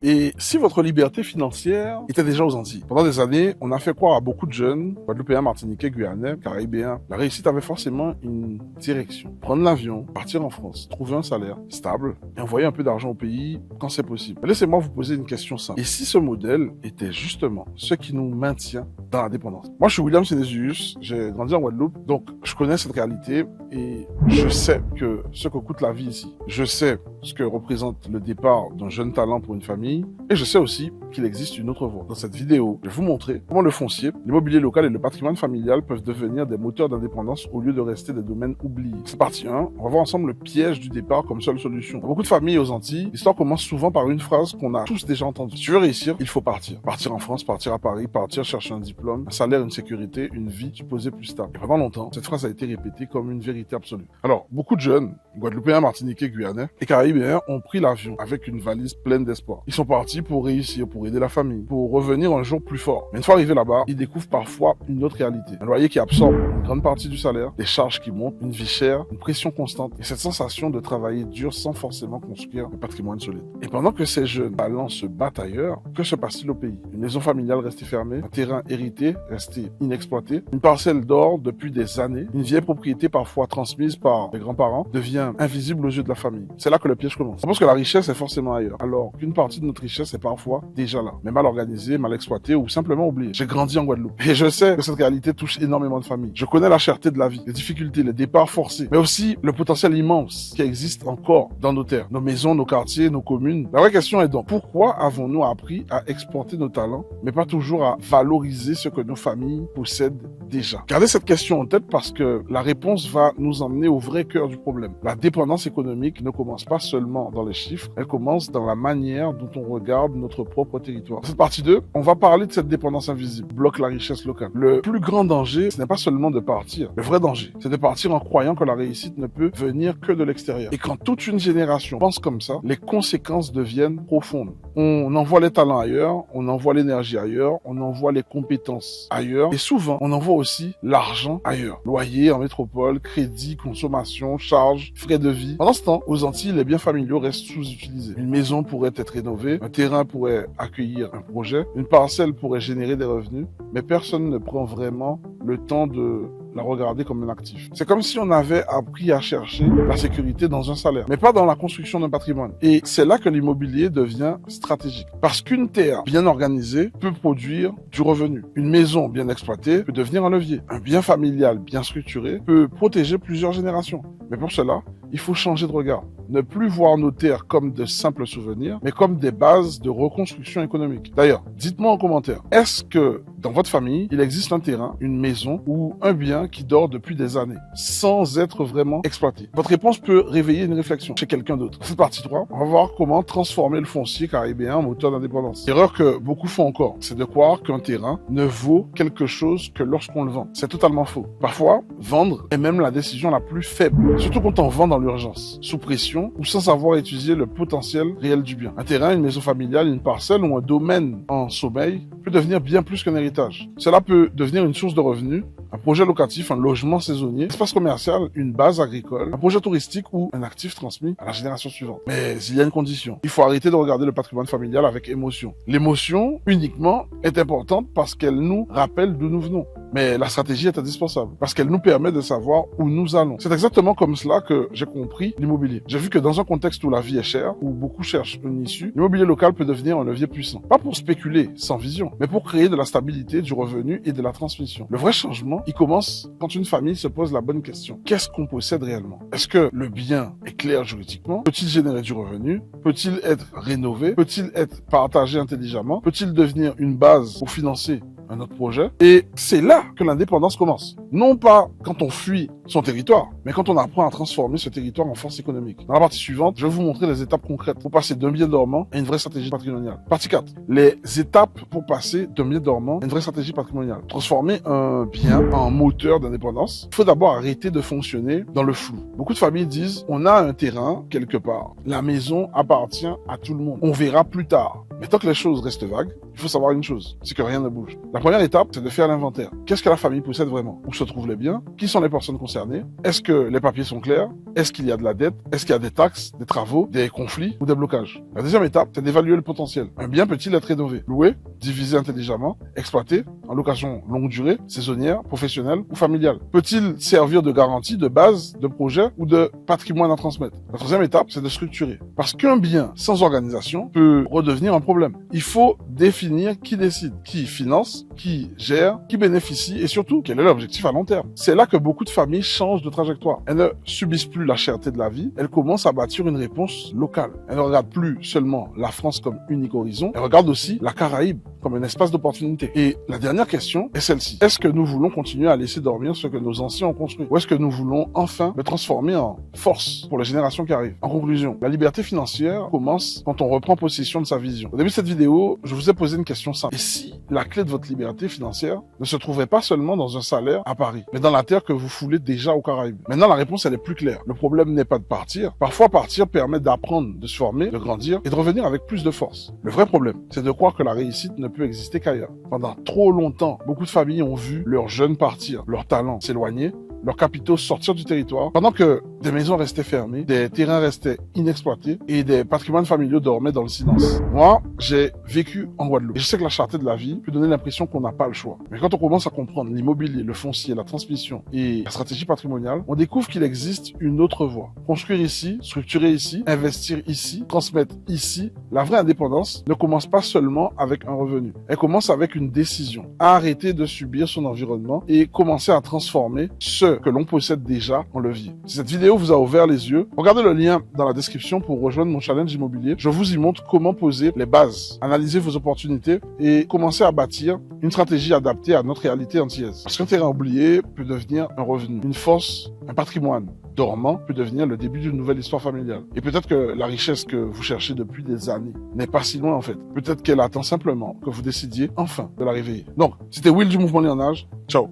Et si votre liberté financière était déjà aux Antilles? Pendant des années, on a fait croire à beaucoup de jeunes, Guadeloupéens, Martiniquais, Guyanais, Caribéens, la réussite avait forcément une direction. Prendre l'avion, partir en France, trouver un salaire stable et envoyer un peu d'argent au pays quand c'est possible. Laissez-moi vous poser une question simple. Et si ce modèle était justement ce qui nous maintient dans la dépendance? Moi, je suis William Sénésius, j'ai grandi en Guadeloupe, donc je connais cette réalité et je sais que ce que coûte la vie ici. Je sais ce que représente le départ d'un jeune talent pour une famille et je sais aussi qu'il existe une autre voie. Dans cette vidéo, je vais vous montrer comment le foncier, l'immobilier local et le patrimoine familial peuvent devenir des moteurs d'indépendance au lieu de rester des domaines oubliés. C'est partie 1, on va voir ensemble le piège du départ comme seule solution. Dans beaucoup de familles aux Antilles, l'histoire commence souvent par une phrase qu'on a tous déjà entendue. Si tu veux réussir, il faut partir. Partir en France, partir à Paris, partir chercher un diplôme, un salaire, une sécurité, une vie supposée plus stable. Et pendant longtemps, cette phrase a été répétée comme une vérité absolue. Alors, beaucoup de jeunes, Guadeloupéens, Martiniquais, Guyanais et Caribéens ont pris l'avion avec une valise pleine d'espoir. Ils sont partis pour réussir, pour aider la famille, pour revenir un jour plus fort. Mais une fois arrivés là-bas, ils découvrent parfois une autre réalité. Un loyer qui absorbe une grande partie du salaire, des charges qui montent, une vie chère, une pression constante et cette sensation de travailler dur sans forcément construire un patrimoine solide. Et pendant que ces jeunes talents se battent ailleurs, que se passe-t-il au pays? Une maison familiale restée fermée, un terrain hérité resté inexploité, une parcelle d'or depuis des années, une vieille propriété parfois transmise par les grands-parents devient invisible aux yeux de la famille. C'est là que le piège commence. On pense que la richesse est forcément ailleurs, alors qu'une partie de notre richesse est parfois déjà là, mais mal organisée, mal exploitée ou simplement oubliée. J'ai grandi en Guadeloupe et je sais que cette réalité touche énormément de familles. Je connais la cherté de la vie, les difficultés, les départs forcés, mais aussi le potentiel immense qui existe encore dans nos terres, nos maisons, nos quartiers, nos communes. La vraie question est donc, pourquoi avons-nous appris à exporter nos talents, mais pas toujours à valoriser ce que nos familles possèdent déjà? Gardez cette question en tête parce que la réponse va nous emmener au vrai cœur du problème. La dépendance économique ne commence pas seulement dans les chiffres, elle commence dans la manière dont on regarde notre propre territoire. Dans cette partie 2, on va parler de cette dépendance invisible, bloque la richesse locale. Le plus grand danger, ce n'est pas seulement de partir. Le vrai danger, c'est de partir en croyant que la réussite ne peut venir que de l'extérieur. Et quand toute une génération pense comme ça, les conséquences deviennent profondes. On envoie les talents ailleurs, on envoie l'énergie ailleurs, on envoie les compétences ailleurs, et souvent, on envoie aussi l'argent ailleurs. Loyer en métropole, crédit, consommation, charges, frais de vie. Pendant ce temps, aux Antilles, les biens familiaux restent sous-utilisés. Une maison pourrait être rénovée, un terrain pourrait accueillir un projet, une parcelle pourrait générer des revenus, mais personne ne prend vraiment le temps de la regarder comme un actif. C'est comme si on avait appris à chercher la sécurité dans un salaire, mais pas dans la construction d'un patrimoine. Et c'est là que l'immobilier devient stratégique. Parce qu'une terre bien organisée peut produire du revenu. Une maison bien exploitée peut devenir un levier. Un bien familial bien structuré peut protéger plusieurs générations. Mais pour cela, il faut changer de regard. Ne plus voir nos terres comme de simples souvenirs, mais comme des bases de reconstruction économique. D'ailleurs, dites-moi en commentaire, est-ce que dans votre famille, il existe un terrain, une maison ou un bien qui dort depuis des années, sans être vraiment exploité? Votre réponse peut réveiller une réflexion chez quelqu'un d'autre. Dans cette partie 3, on va voir comment transformer le foncier caribéen en moteur d'indépendance. L'erreur que beaucoup font encore, c'est de croire qu'un terrain ne vaut quelque chose que lorsqu'on le vend. C'est totalement faux. Parfois, vendre est même la décision la plus faible, surtout quand on vend dans l'urgence, sous pression ou sans savoir étudier le potentiel réel du bien. Un terrain, une maison familiale, une parcelle ou un domaine en sommeil peut devenir bien plus qu'un héritage. Cela peut devenir une source de revenus, un projet locatif, un logement saisonnier, un espace commercial, une base agricole, un projet touristique ou un actif transmis à la génération suivante. Mais il y a une condition. Il faut arrêter de regarder le patrimoine familial avec émotion. L'émotion, uniquement, est importante parce qu'elle nous rappelle d'où nous venons. Mais la stratégie est indispensable parce qu'elle nous permet de savoir où nous allons. C'est exactement comme cela que j'ai compris l'immobilier. J'ai vu que dans un contexte où la vie est chère, où beaucoup cherchent une issue, l'immobilier local peut devenir un levier puissant. Pas pour spéculer sans vision, mais pour créer de la stabilité, du revenu et de la transmission. Le vrai changement, il commence quand une famille se pose la bonne question. Qu'est-ce qu'on possède réellement? Est-ce que le bien est clair juridiquement? Peut-il générer du revenu? Peut-il être rénové? Peut-il être partagé intelligemment? Peut-il devenir une base pour financer un autre projet? Et c'est là que l'indépendance commence. Non pas quand on fuit son territoire, mais quand on apprend à transformer ce territoire en force économique. Dans la partie suivante, je vais vous montrer les étapes concrètes pour passer d'un bien dormant à une vraie stratégie patrimoniale. Partie 4. Les étapes pour passer d'un bien dormant à une vraie stratégie patrimoniale. Transformer un bien en moteur d'indépendance. Il faut d'abord arrêter de fonctionner dans le flou. Beaucoup de familles disent, on a un terrain quelque part. La maison appartient à tout le monde. On verra plus tard. Mais tant que les choses restent vagues, il faut savoir une chose, c'est que rien ne bouge. La première étape, c'est de faire l'inventaire. Qu'est-ce que la famille possède vraiment? Où se trouvent les biens? Qui sont les personnes concernées? concerné? Est-ce que les papiers sont clairs? Est-ce qu'il y a de la dette? Est-ce qu'il y a des taxes, des travaux, des conflits ou des blocages? La deuxième étape, c'est d'évaluer le potentiel. Un bien peut-il être rénové, loué, divisé intelligemment, exploité, en location longue durée, saisonnière, professionnelle ou familiale? Peut-il servir de garantie, de base, de projet ou de patrimoine à transmettre? La troisième étape, c'est de structurer. Parce qu'un bien sans organisation peut redevenir un problème. Il faut définir qui décide, qui finance, qui gère, qui bénéficie et surtout, quel est l'objectif à long terme. C'est là que beaucoup de familles changent de trajectoire. Elles ne subissent plus la cherté de la vie, elles commencent à bâtir une réponse locale. Elles ne regardent plus seulement la France comme unique horizon, elles regardent aussi la Caraïbe comme un espace d'opportunité. Et la dernière question est celle-ci. Est-ce que nous voulons continuer à laisser dormir ce que nos anciens ont construit? Ou est-ce que nous voulons enfin le transformer en force pour les générations qui arrivent? En conclusion, la liberté financière commence quand on reprend possession de sa vision. Au début de cette vidéo, je vous ai posé une question simple. Et si la clé de votre liberté financière ne se trouvait pas seulement dans un salaire à Paris, mais dans la terre que vous foulez déjà aux Caraïbes? Maintenant, la réponse, elle est plus claire. Le problème n'est pas de partir. Parfois, partir permet d'apprendre, de se former, de grandir et de revenir avec plus de force. Le vrai problème, c'est de croire que la réussite ne peut exister qu'ailleurs. Pendant trop longtemps, beaucoup de familles ont vu leurs jeunes partir, leurs talents s'éloigner, leurs capitaux sortir du territoire, pendant que des maisons restaient fermées, des terrains restaient inexploités et des patrimoines familiaux dormaient dans le silence. Moi, j'ai vécu en Guadeloupe et je sais que la cherté de la vie peut donner l'impression qu'on n'a pas le choix. Mais quand on commence à comprendre l'immobilier, le foncier, la transmission et la stratégie patrimoniale, on découvre qu'il existe une autre voie. Construire ici, structurer ici, investir ici, transmettre ici. La vraie indépendance ne commence pas seulement avec un revenu. Elle commence avec une décision. Arrêter de subir son environnement et commencer à transformer ce que l'on possède déjà en levier. Si cette vidéo vous a ouvert les yeux, regardez le lien dans la description pour rejoindre mon challenge immobilier. Je vous y montre comment poser les bases, analyser vos opportunités et commencer à bâtir une stratégie adaptée à notre réalité antillaise. Parce qu'un terrain oublié peut devenir un revenu, une force, un patrimoine dormant peut devenir le début d'une nouvelle histoire familiale. Et peut-être que la richesse que vous cherchez depuis des années n'est pas si loin en fait. Peut-être qu'elle attend simplement que vous décidiez enfin de la réveiller. Donc, c'était Will du Mouvement Léonage. Ciao.